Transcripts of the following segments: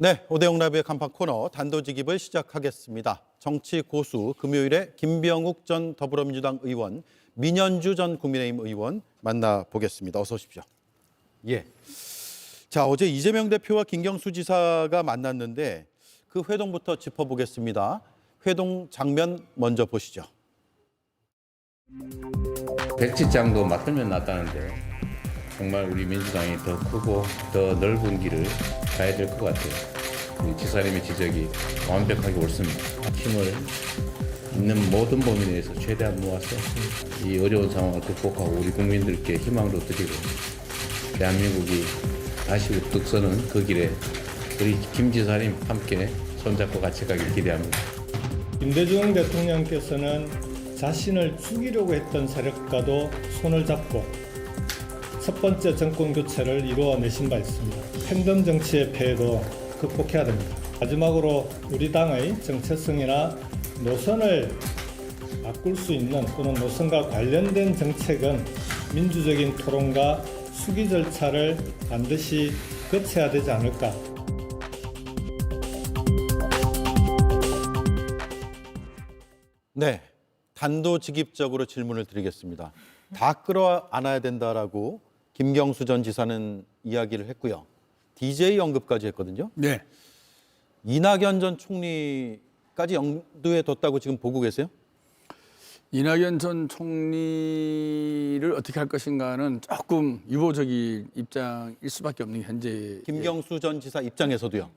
네, 오대영 라이브의 간판 코너 단도직입을 시작하겠습니다. 정치 고수 금요일에 김병욱 전 더불어민주당 의원, 민현주 전 국민의힘 의원 만나보겠습니다. 어서 오십시오. 예. 자, 어제 이재명 대표와 김경수 지사가 만났는데 그 회동부터 짚어보겠습니다. 회동 장면 먼저 보시죠. 백지장도 맞들면 낫다는데 정말 우리 민주당이 더 크고 더 넓은 길을 가야 될 것 같아요. 우리 지사님의 지적이 완벽하게 옳습니다. 힘을 있는 모든 범위 내에서 최대한 모아서 이 어려운 상황을 극복하고 우리 국민들께 희망도 드리고 대한민국이 다시 우뚝 서는 그 길에 우리 김 지사님 함께 손잡고 같이 가길 기대합니다. 김대중 대통령께서는 자신을 죽이려고 했던 세력과도 손을 잡고 첫 번째 정권 교체를 이루어내신 바 있습니다. 팬덤 정치의 폐해도 극복해야 됩니다. 마지막으로 우리 당의 정체성이나 노선을 바꿀 수 있는 또는 노선과 관련된 정책은 민주적인 토론과 수기 절차를 반드시 거쳐야 되지 않을까. 네, 단도직입적으로 질문을 드리겠습니다. 다 끌어안아야 된다라고 김경수 전 지사는 이야기를 했고요. DJ 언급까지 했거든요. 네. 이낙연 전 총리까지 염두에 뒀다고 지금 보고 계세요? 이낙연 전 총리를 어떻게 할 것인가는 조금 유보적인 입장일 수밖에 없는 게 현재 김경수 전 지사 입장에서도요.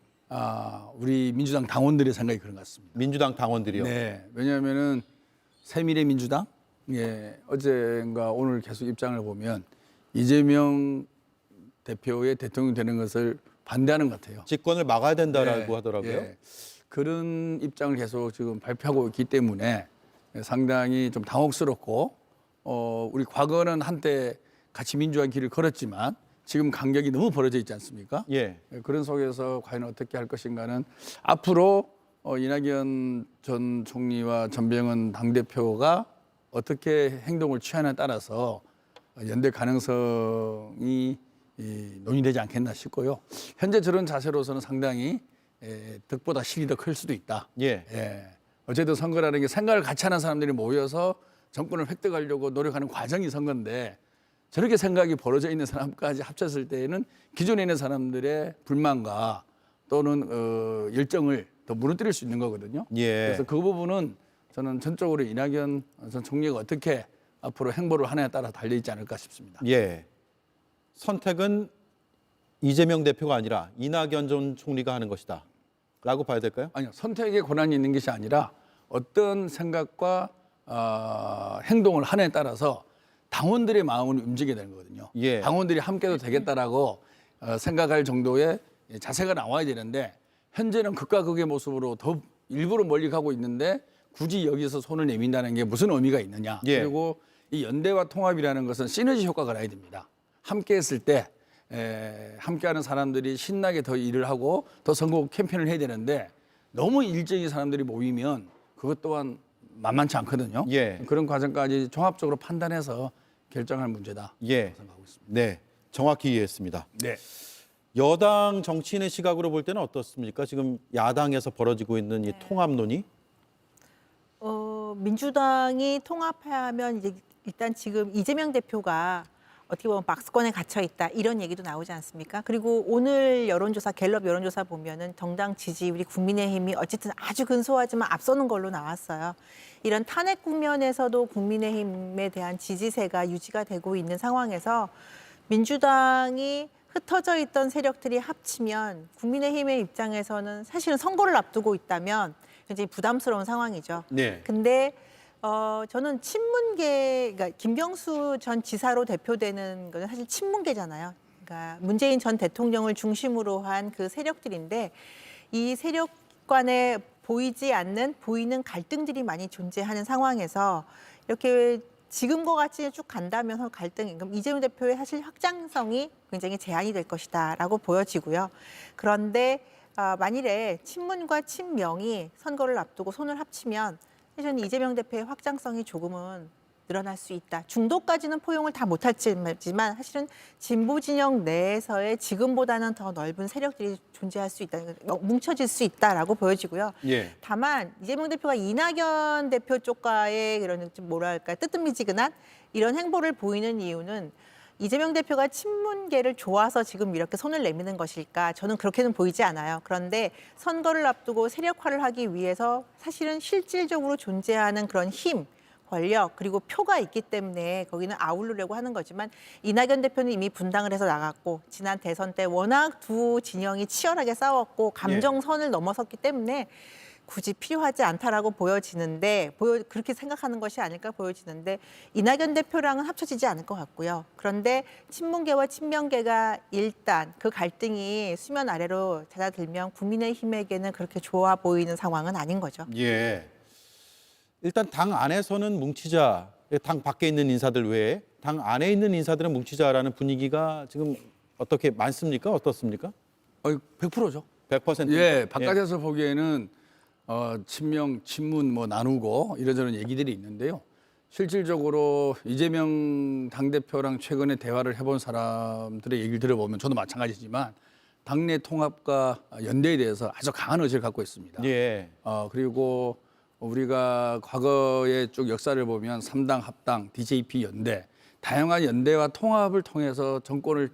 우리 민주당 당원들의 생각이 그런 것 같습니다. 민주당 당원들이요. 네. 왜냐하면은 새미래민주당 어제인가 오늘 계속 입장을 보면 이재명 대표의 대통령 되는 것을 반대하는 것 같아요. 집권을 막아야 된다라고 네, 하더라고요. 예. 그런 입장을 계속 지금 발표하고 있기 때문에 상당히 좀 당혹스럽고 우리 과거는 한때 같이 민주화 길을 걸었지만 지금 간격이 너무 벌어져 있지 않습니까? 예. 그런 속에서 과연 어떻게 할 것인가는 앞으로 이낙연 전 총리와 전병헌 당대표가 어떻게 행동을 취하냐에 따라서 연대 가능성이 논의되지 않겠나 싶고요. 현재 저런 자세로서는 상당히 득보다 실이 더 클 수도 있다. 예. 어쨌든 선거라는 게 생각을 같이 하는 사람들이 모여서 정권을 획득하려고 노력하는 과정이 선거인데 저렇게 생각이 벌어져 있는 사람까지 합쳤을 때에는 기존에 있는 사람들의 불만과 또는 열정을 더 무너뜨릴 수 있는 거거든요. 예. 그래서 그 부분은 저는 전적으로 이낙연 전 총리가 어떻게 앞으로 행보를 하느냐에 따라 달려있지 않을까 싶습니다. 예. 선택은 이재명 대표가 아니라 이낙연 전 총리가 하는 것이다. 라고 봐야 될까요? 아니요. 선택의 권한이 있는 것이 아니라 어떤 생각과 행동을 하느냐에 따라서 당원들의 마음을 움직여야 되는 거거든요. 예. 당원들이 함께도 되겠다라고 생각할 정도의 자세가 나와야 되는데 현재는 극과 극의 모습으로 더 일부러 멀리 가고 있는데 굳이 여기서 손을 내민다는 게 무슨 의미가 있느냐. 예. 그리고 이 연대와 통합이라는 것은 시너지 효과가 나야 됩니다. 함께 했을 때 함께하는 사람들이 신나게 더 일을 하고 더 선거 캠페인을 해야 되는데 너무 일정이 사람들이 모이면 그것 또한 만만치 않거든요. 예. 그런 과정까지 종합적으로 판단해서 결정할 문제다. 예. 생각하고 있습니다. 네. 정확히 이해했습니다. 네. 여당 정치인의 시각으로 볼 때는 어떻습니까? 지금 야당에서 벌어지고 있는 이 통합 논의? 민주당이 통합하면 이제 일단 지금 이재명 대표가 어떻게 보면 박스권에 갇혀 있다 이런 얘기도 나오지 않습니까? 그리고 오늘 여론조사 갤럽 여론조사 보면은 정당 지지율이 국민의힘이 어쨌든 아주 근소하지만 앞서는 걸로 나왔어요. 이런 탄핵 국면에서도 국민의힘에 대한 지지세가 유지가 되고 있는 상황에서 민주당이 흩어져 있던 세력들이 합치면 국민의힘의 입장에서는 사실은 선거를 앞두고 있다면 굉장히 부담스러운 상황이죠. 네. 근데 저는 친문계, 그러니까 김경수 전 지사로 대표되는 것은 사실 친문계잖아요. 그러니까 문재인 전 대통령을 중심으로 한 그 세력들인데 이 세력 간에 보이는 갈등들이 많이 존재하는 상황에서 이렇게 지금과 같이 쭉 간다면 갈등이 그럼 이재명 대표의 사실 확장성이 굉장히 제한이 될 것이다라고 보여지고요. 그런데 만일에 친문과 친명이 선거를 앞두고 손을 합치면 사실은 이재명 대표의 확장성이 조금은 늘어날 수 있다. 중도까지는 포용을 다 못할지만 사실은 진보 진영 내에서의 지금보다는 더 넓은 세력들이 존재할 수 있다. 뭉쳐질 수 있다라고 보여지고요. 예. 다만 이재명 대표가 이낙연 대표 쪽과의 그런 좀 뭐랄까 뜨뜻미지근한 이런 행보를 보이는 이유는 이재명 대표가 친문계를 좋아서 지금 이렇게 손을 내미는 것일까? 저는 그렇게는 보이지 않아요. 그런데 선거를 앞두고 세력화를 하기 위해서 사실은 실질적으로 존재하는 그런 힘, 권력 그리고 표가 있기 때문에 거기는 아우르려고 하는 거지만 이낙연 대표는 이미 분당을 해서 나갔고 지난 대선 때 워낙 두 진영이 치열하게 싸웠고 감정선을 넘어섰기 때문에 굳이 필요하지 않다라고 보여지는데 그렇게 생각하는 것이 아닐까 보여지는데 이낙연 대표랑은 합쳐지지 않을 것 같고요. 그런데 친문계와 친명계가 일단 그 갈등이 수면 아래로 잦아들면 국민의힘에게는 그렇게 좋아 보이는 상황은 아닌 거죠. 예. 일단 당 안에서는 뭉치자, 당 밖에 있는 인사들 외에 당 안에 있는 인사들은 뭉치자라는 분위기가 지금 어떻게 많습니까? 어떻습니까? 100%죠. 100%? 예, 바깥에서 보기에는 친명, 친문 뭐 나누고 이런저런 얘기들이 있는데요. 실질적으로 이재명 당대표랑 최근에 대화를 해본 사람들의 얘기를 들어보면 저도 마찬가지지만 당내 통합과 연대에 대해서 아주 강한 의지를 갖고 있습니다. 예. 그리고 우리가 과거의 쭉 역사를 보면 3당 합당, DJP 연대, 다양한 연대와 통합을 통해서 정권을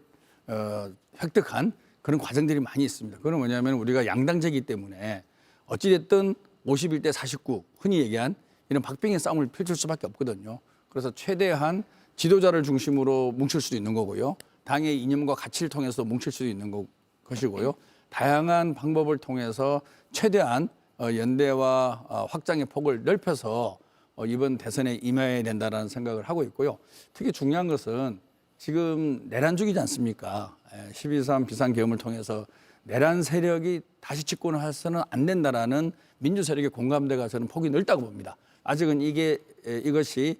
획득한 그런 과정들이 많이 있습니다. 그건 뭐냐면 우리가 양당제이기 때문에 어찌됐든 51대 49 흔히 얘기한 이런 박빙의 싸움을 펼칠 수밖에 없거든요. 그래서 최대한 지도자를 중심으로 뭉칠 수도 있는 거고요. 당의 이념과 가치를 통해서 뭉칠 수도 있는 것이고요. 다양한 방법을 통해서 최대한 연대와 확장의 폭을 넓혀서 이번 대선에 임해야 된다는 생각을 하고 있고요. 특히 중요한 것은 지금 내란 중이지 않습니까? 12.3 비상계엄을 통해서 내란 세력이 다시 집권을 해서는 안 된다라는 민주 세력의 공감대가 저는 폭이 넓다고 봅니다. 아직은 이것이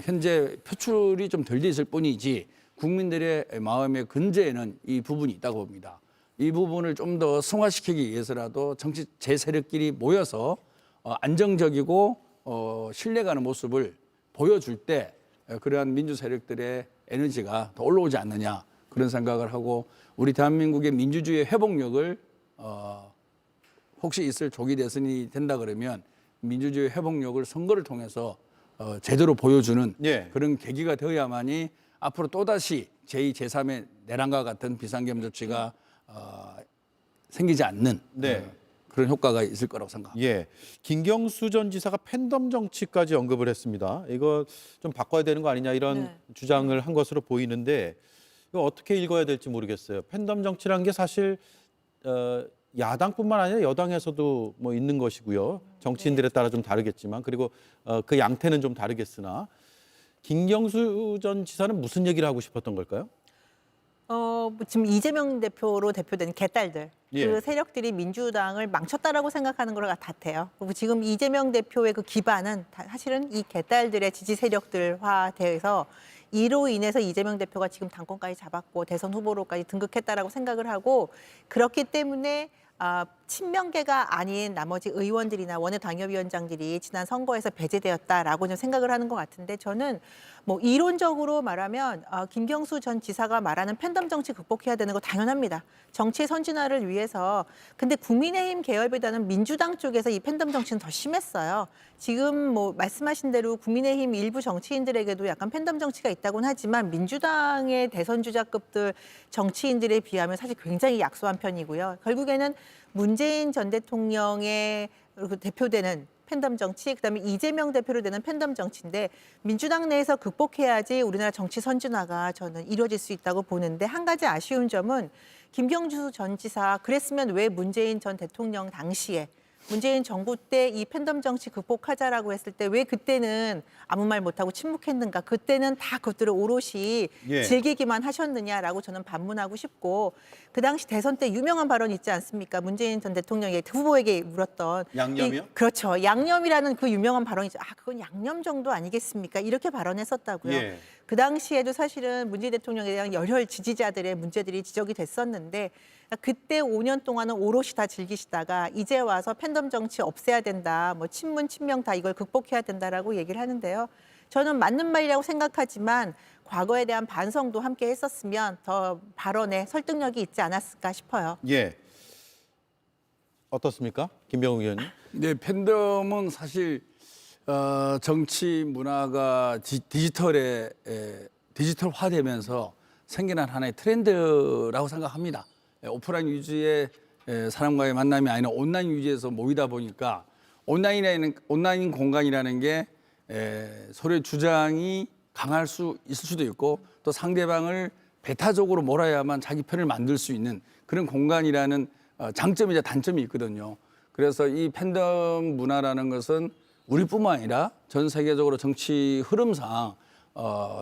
현재 표출이 좀 덜 돼 있을 뿐이지 국민들의 마음의 근저에는 이 부분이 있다고 봅니다. 이 부분을 좀 더 승화시키기 위해서라도 정치 제세력끼리 모여서 안정적이고 신뢰가는 모습을 보여줄 때 그러한 민주 세력들의 에너지가 더 올라오지 않느냐 그런 생각을 하고 우리 대한민국의 민주주의 회복력을 혹시 있을 조기 대선이 된다 그러면 민주주의 회복력을 선거를 통해서 제대로 보여주는 예. 그런 계기가 되어야만이 앞으로 또다시 제2, 제3의 내란과 같은 비상계엄 조치가 생기지 않는 네. 그런 효과가 있을 거라고 생각합니다. 예. 김경수 전 지사가 팬덤 정치까지 언급을 했습니다. 이거 좀 바꿔야 되는 거 아니냐 이런 네. 주장을 한 것으로 보이는데 이거 어떻게 읽어야 될지 모르겠어요. 팬덤 정치라는 게 사실 야당뿐만 아니라 여당에서도 뭐 있는 것이고요. 정치인들에 따라 좀 다르겠지만 그리고 그 양태는 좀 다르겠으나 김경수 전 지사는 무슨 얘기를 하고 싶었던 걸까요? 지금 이재명 대표로 대표되는 개딸들 예. 그 세력들이 민주당을 망쳤다라고 생각하는 것 같아요. 그리고 지금 이재명 대표의 그 기반은 사실은 이 개딸들의 지지 세력들화돼서 이로 인해서 이재명 대표가 지금 당권까지 잡았고 대선 후보로까지 등극했다라고 생각을 하고 그렇기 때문에 친명계가 아닌 나머지 의원들이나 원내당협위원장들이 지난 선거에서 배제되었다라고 좀 생각을 하는 것 같은데 저는 뭐 이론적으로 말하면 김경수 전 지사가 말하는 팬덤 정치 극복해야 되는 거 당연합니다. 정치 선진화를 위해서. 근데 국민의힘 계열보다는 민주당 쪽에서 이 팬덤 정치는 더 심했어요. 지금 뭐 말씀하신 대로 국민의힘 일부 정치인들에게도 약간 팬덤 정치가 있다고는 하지만 민주당의 대선 주자급들 정치인들에 비하면 사실 굉장히 약소한 편이고요. 결국에는 문재인 전 대통령의 대표되는 팬덤 정치, 그다음에 이재명 대표로 되는 팬덤 정치인데 민주당 내에서 극복해야지 우리나라 정치 선진화가 저는 이루어질 수 있다고 보는데 한 가지 아쉬운 점은 김경수 전 지사 그랬으면 왜 문재인 전 대통령 당시에 문재인 정부 때 이 팬덤 정치 극복하자라고 했을 때 왜 그때는 아무 말 못하고 침묵했는가? 그때는 다 그것들을 오롯이 예. 즐기기만 하셨느냐라고 저는 반문하고 싶고 그 당시 대선 때 유명한 발언 있지 않습니까? 문재인 전 대통령이 후보에게 물었던 양념이요? 그렇죠. 양념이라는 그 유명한 발언이죠. 그건 양념 정도 아니겠습니까? 이렇게 발언했었다고요. 예. 그 당시에도 사실은 문재인 대통령에 대한 열혈 지지자들의 문제들이 지적이 됐었는데 그때 5년 동안은 오롯이 다 즐기시다가 이제 와서 팬덤 정치 없애야 된다. 뭐 친문, 친명 다 이걸 극복해야 된다라고 얘기를 하는데요. 저는 맞는 말이라고 생각하지만 과거에 대한 반성도 함께 했었으면 더 발언에 설득력이 있지 않았을까 싶어요. 예. 어떻습니까? 김병욱 의원님. 네, 팬덤은 사실 정치 문화가 디지털화되면서 생겨난 하나의 트렌드라고 생각합니다. 오프라인 위주의 사람과의 만남이 아니라 온라인 위주에서 모이다 보니까 온라인 공간이라는 게 서로의 주장이 강할 수 있을 수도 있고 또 상대방을 배타적으로 몰아야만 자기 편을 만들 수 있는 그런 공간이라는 장점이자 단점이 있거든요. 그래서 이 팬덤 문화라는 것은 우리뿐만 아니라 전 세계적으로 정치 흐름상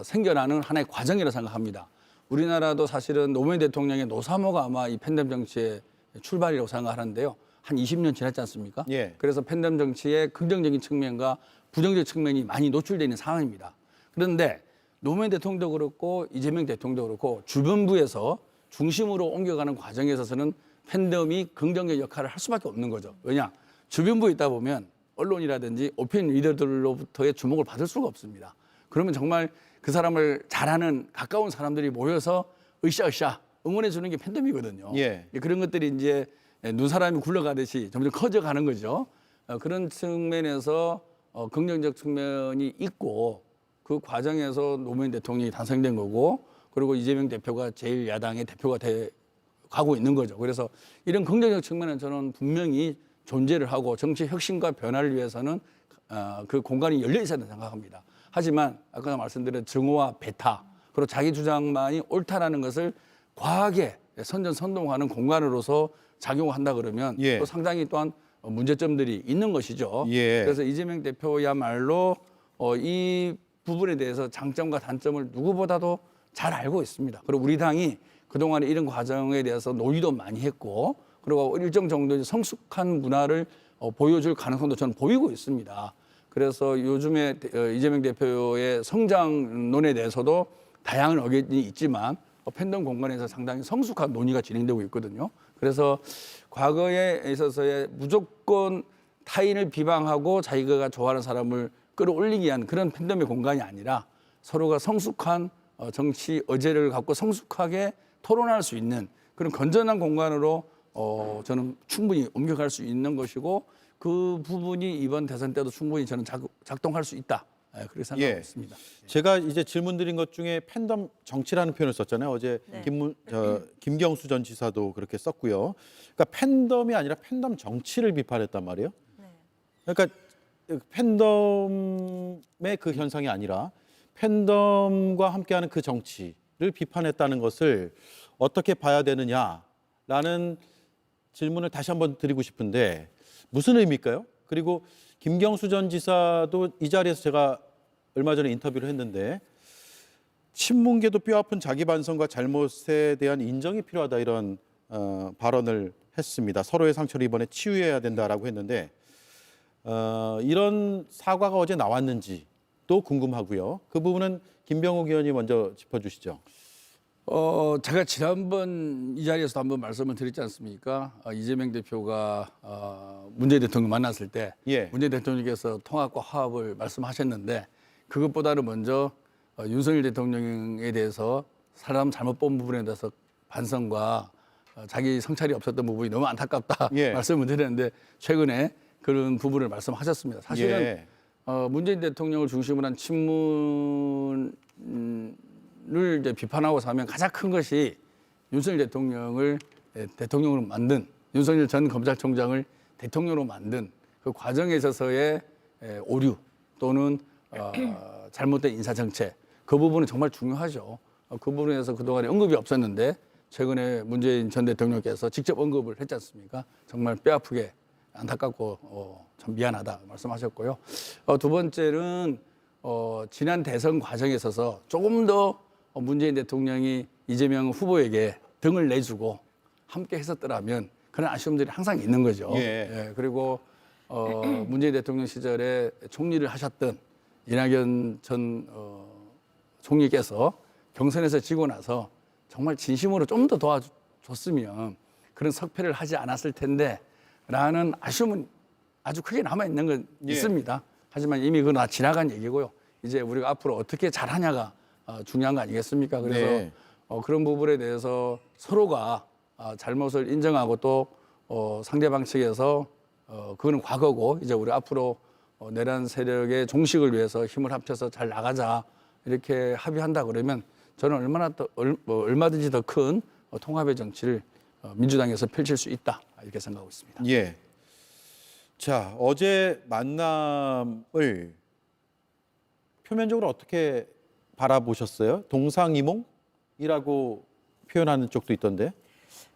생겨나는 하나의 과정이라고 생각합니다. 우리나라도 사실은 노무현 대통령의 노사모가 아마 이 팬덤 정치의 출발이라고 생각하는데요. 한 20년 지났지 않습니까? 예. 그래서 팬덤 정치의 긍정적인 측면과 부정적 측면이 많이 노출되어 있는 상황입니다. 그런데 노무현 대통령도 그렇고 이재명 대통령도 그렇고 주변부에서 중심으로 옮겨가는 과정에 있어서는 팬덤이 긍정적 역할을 할 수밖에 없는 거죠. 왜냐? 주변부에 있다 보면 언론이라든지 오피니언 리더들로부터의 주목을 받을 수가 없습니다. 그러면 정말 그 사람을 잘하는 가까운 사람들이 모여서 으쌰으쌰 응원해 주는 게 팬덤이거든요. 예. 그런 것들이 이제 눈사람이 굴러가듯이 점점 커져가는 거죠. 그런 측면에서 긍정적 측면이 있고 그 과정에서 노무현 대통령이 당선된 거고 그리고 이재명 대표가 제1야당의 대표가 가고 있는 거죠. 그래서 이런 긍정적 측면은 저는 분명히 존재를 하고 정치 혁신과 변화를 위해서는 그 공간이 열려 있어야 된다고 생각합니다. 하지만 아까 말씀드린 증오와 배타 그리고 자기 주장만이 옳다라는 것을 과하게 선전선동하는 공간으로서 작용한다 그러면 예. 또 상당히 또한 문제점들이 있는 것이죠. 예. 그래서 이재명 대표야말로 이 부분에 대해서 장점과 단점을 누구보다도 잘 알고 있습니다. 그리고 우리 당이 그동안에 이런 과정에 대해서 논의도 많이 했고 그리고 일정 정도의 성숙한 문화를 보여줄 가능성도 저는 보이고 있습니다. 그래서 요즘에 이재명 대표의 성장론에 대해서도 다양한 의견이 있지만 팬덤 공간에서 상당히 성숙한 논의가 진행되고 있거든요. 그래서 과거에 있어서의 무조건 타인을 비방하고 자기가 좋아하는 사람을 끌어올리기 위한 그런 팬덤의 공간이 아니라 서로가 성숙한 정치 의제를 갖고 성숙하게 토론할 수 있는 그런 건전한 공간으로 저는 충분히 옮겨갈 수 있는 것이고 그 부분이 이번 대선 때도 충분히 저는 작동할 수 있다. 그렇게 생각하고 예. 있습니다. 제가 이제 질문 드린 것 중에 팬덤 정치라는 표현을 썼잖아요. 어제 네. 김경수 전 지사도 그렇게 썼고요. 그러니까 팬덤이 아니라 팬덤 정치를 비판했단 말이에요. 네. 그러니까 팬덤의 그 현상이 아니라 팬덤과 함께하는 그 정치를 비판했다는 것을 어떻게 봐야 되느냐라는 질문을 다시 한번 드리고 싶은데 무슨 의미일까요? 그리고 김경수 전 지사도 이 자리에서 제가 얼마 전에 인터뷰를 했는데 친문계도 뼈아픈 자기 반성과 잘못에 대한 인정이 필요하다 이런 발언을 했습니다. 서로의 상처를 이번에 치유해야 된다라고 했는데 이런 사과가 어제 나왔는지도 궁금하고요. 그 부분은 김병욱 의원이 먼저 짚어주시죠. 제가 지난번 이 자리에서도 한번 말씀을 드렸지 않습니까? 이재명 대표가 문재인 대통령 만났을 때 예. 문재인 대통령께서 통합과 화합을 말씀하셨는데 그것보다는 먼저 윤석열 대통령에 대해서 사람 잘못 본 부분에 대해서 반성과 자기 성찰이 없었던 부분이 너무 안타깝다 예. 말씀을 드렸는데 최근에 그런 부분을 말씀하셨습니다. 사실은 예. 문재인 대통령을 중심으로 한 친문을 이제 비판하고 사면 가장 큰 것이 윤석열 대통령을 대통령으로 만든 윤석열 전 검찰총장을 대통령으로 만든 그 과정에 있어서의 오류 또는 잘못된 인사 정책 그 부분은 정말 중요하죠. 그 부분에서 그동안에 언급이 없었는데 최근에 문재인 전 대통령께서 직접 언급을 했지 않습니까? 정말 뼈아프게 안타깝고 참 미안하다 말씀하셨고요. 두 번째는 지난 대선 과정에 있어서 조금 더 문재인 대통령이 이재명 후보에게 등을 내주고 함께 했었더라면 그런 아쉬움들이 항상 있는 거죠. 예. 그리고 문재인 대통령 시절에 총리를 하셨던 이낙연 전 총리께서 경선에서 지고 나서 정말 진심으로 좀 더 도와줬으면 그런 석패를 하지 않았을 텐데 라는 아쉬움은 아주 크게 남아있는 건 예. 있습니다. 하지만 이미 그건 다 지나간 얘기고요. 이제 우리가 앞으로 어떻게 잘하냐가 중요한 거 아니겠습니까? 그래서 네. 그런 부분에 대해서 서로가 잘못을 인정하고 또 상대방 측에서 그거는 과거고 이제 우리 앞으로 내란 세력의 종식을 위해서 힘을 합쳐서 잘 나가자 이렇게 합의한다 그러면 저는 얼마든지 더 큰 통합의 정치를 민주당에서 펼칠 수 있다 이렇게 생각하고 있습니다. 예. 자, 어제 만남을 표면적으로 어떻게 바라보셨어요? 동상이몽이라고 표현하는 쪽도 있던데.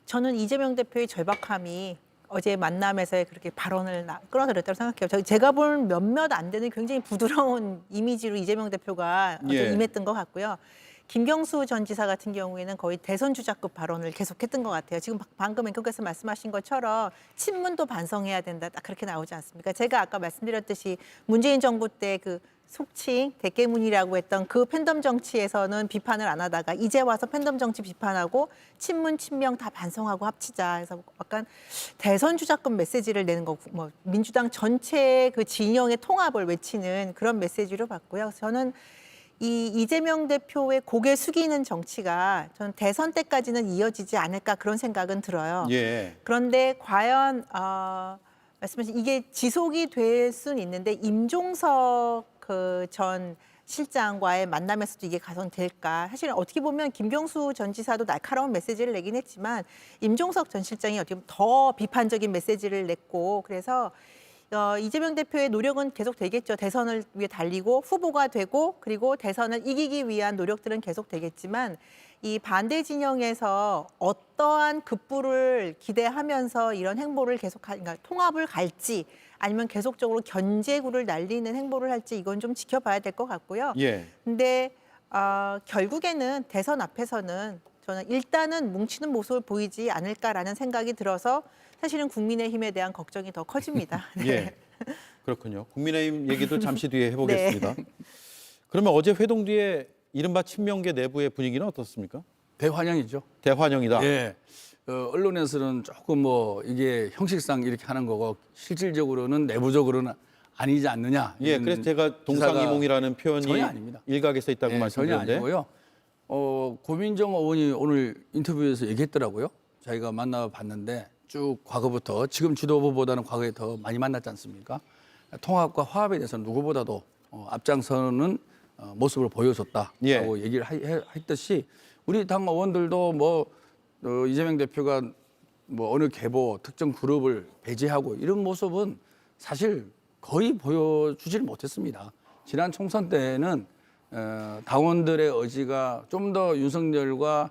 저는 이재명 대표의 절박함이 어제 만남에서의 그렇게 발언을 끌어들였다고 생각해요. 제가 볼 몇몇 안 되는 굉장히 부드러운 이미지로 이재명 대표가 어제 예. 임했던 것 같고요. 김경수 전 지사 같은 경우에는 거의 대선 주자급 발언을 계속했던 것 같아요. 지금 방금 앵커께서 말씀하신 것처럼 친문도 반성해야 된다, 딱 그렇게 나오지 않습니까? 제가 아까 말씀드렸듯이 문재인 정부 때 그 속칭 대깨문이라고 했던 그 팬덤 정치에서는 비판을 안 하다가 이제 와서 팬덤 정치 비판하고 친문 친명 다 반성하고 합치자 해서 약간 대선 주자급 메시지를 내는 거고 뭐 민주당 전체 그 진영의 통합을 외치는 그런 메시지로 봤고요. 저는 이 이재명 대표의 고개 숙이는 정치가 저는 대선 때까지는 이어지지 않을까 그런 생각은 들어요. 예. 그런데 과연 말씀하신 이게 지속이 될 수는 있는데 임종석 그 전 실장과의 만남에서도 이게 가성될까? 사실은 어떻게 보면 김경수 전 지사도 날카로운 메시지를 내긴 했지만 임종석 전 실장이 어떻게 보면 더 비판적인 메시지를 냈고 그래서 이재명 대표의 노력은 계속 되겠죠. 대선을 위해 달리고 후보가 되고 그리고 대선을 이기기 위한 노력들은 계속 되겠지만 이 반대 진영에서 어떠한 급부를 기대하면서 이런 행보를 그러니까 통합을 갈지 아니면 계속적으로 견제구를 날리는 행보를 할지 이건 좀 지켜봐야 될 것 같고요. 예. 근데 결국에는 대선 앞에서는 저는 일단은 뭉치는 모습을 보이지 않을까라는 생각이 들어서 사실은 국민의힘에 대한 걱정이 더 커집니다. 네. 예. 그렇군요. 국민의힘 얘기도 잠시 뒤에 해보겠습니다. 그러면 어제 회동 뒤에 이른바 친명계 내부의 분위기는 어떻습니까? 대환영이죠. 대환영이다. 예. 언론에서는 조금 뭐 이게 형식상 이렇게 하는 거고 실질적으로는 내부적으로는 아니지 않느냐. 예, 이런 그래서 제가 기사가 동상이몽이라는 표현이 전혀 아닙니다. 일각에서 있다고 전혀 말씀드렸는데. 아니고요. 고민정 의원이 오늘 인터뷰에서 얘기했더라고요. 자기가 만나봤는데 쭉 과거부터 지금 지도부보다는 과거에 더 많이 만났지 않습니까? 통합과 화합에 대해서는 누구보다도 앞장서는 모습을 보여줬다라고 예. 얘기를 했듯이 우리 당 의원들도 뭐 이재명 대표가 뭐 어느 계보 특정 그룹을 배제하고 이런 모습은 사실 거의 보여주지를 못했습니다. 지난 총선 때는 당원들의 의지가 좀 더 윤석열과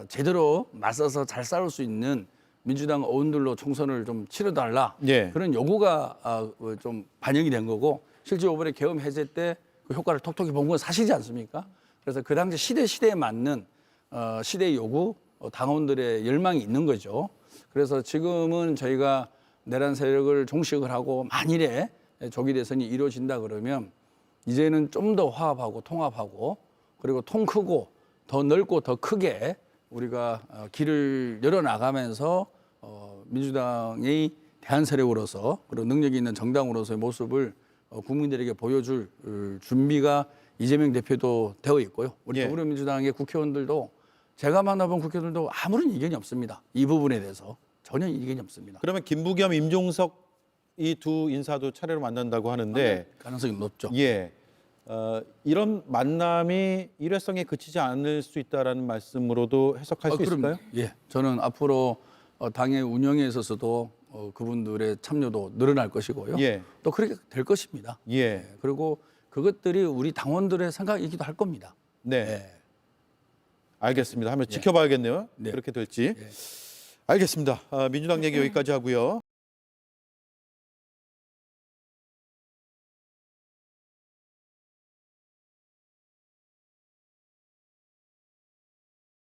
제대로 맞서서 잘 싸울 수 있는 민주당 의원들로 총선을 좀 치러달라 예. 그런 요구가 좀 반영이 된 거고 실제 이번에 계엄 해제 때 그 효과를 톡톡히 본 건 사실이지 않습니까? 그래서 그 당시 시대에 맞는 시대의 요구, 당원들의 열망이 있는 거죠. 그래서 지금은 저희가 내란 세력을 종식을 하고 만일에 조기 대선이 이루어진다 그러면 이제는 좀 더 화합하고 통합하고 그리고 통 크고 더 넓고 더 크게 우리가 길을 열어나가면서 민주당의 대한 세력으로서 그리고 능력이 있는 정당으로서의 모습을 국민들에게 보여줄 준비가 이재명 대표도 되어 있고요. 우리 예. 더불어민주당의 국회의원들도 제가 만나본 국회의원들도 아무런 이견이 없습니다. 이 부분에 대해서 전혀 이견이 없습니다. 그러면 김부겸, 임종석 이 두 인사도 차례로 만난다고 하는데 가능성이 높죠. 예. 이런 만남이 일회성에 그치지 않을 수 있다라는 말씀으로도 해석할 수 있을까요? 예, 저는 앞으로 당의 운영에 있어서도 그분들의 참여도 늘어날 것이고요. 예. 또 그렇게 될 것입니다. 예. 그리고 그것들이 우리 당원들의 생각이기도 할 겁니다. 네. 예. 알겠습니다. 한번 지켜봐야겠네요. 네. 그렇게 될지. 예. 알겠습니다. 민주당 얘기 여기까지 하고요.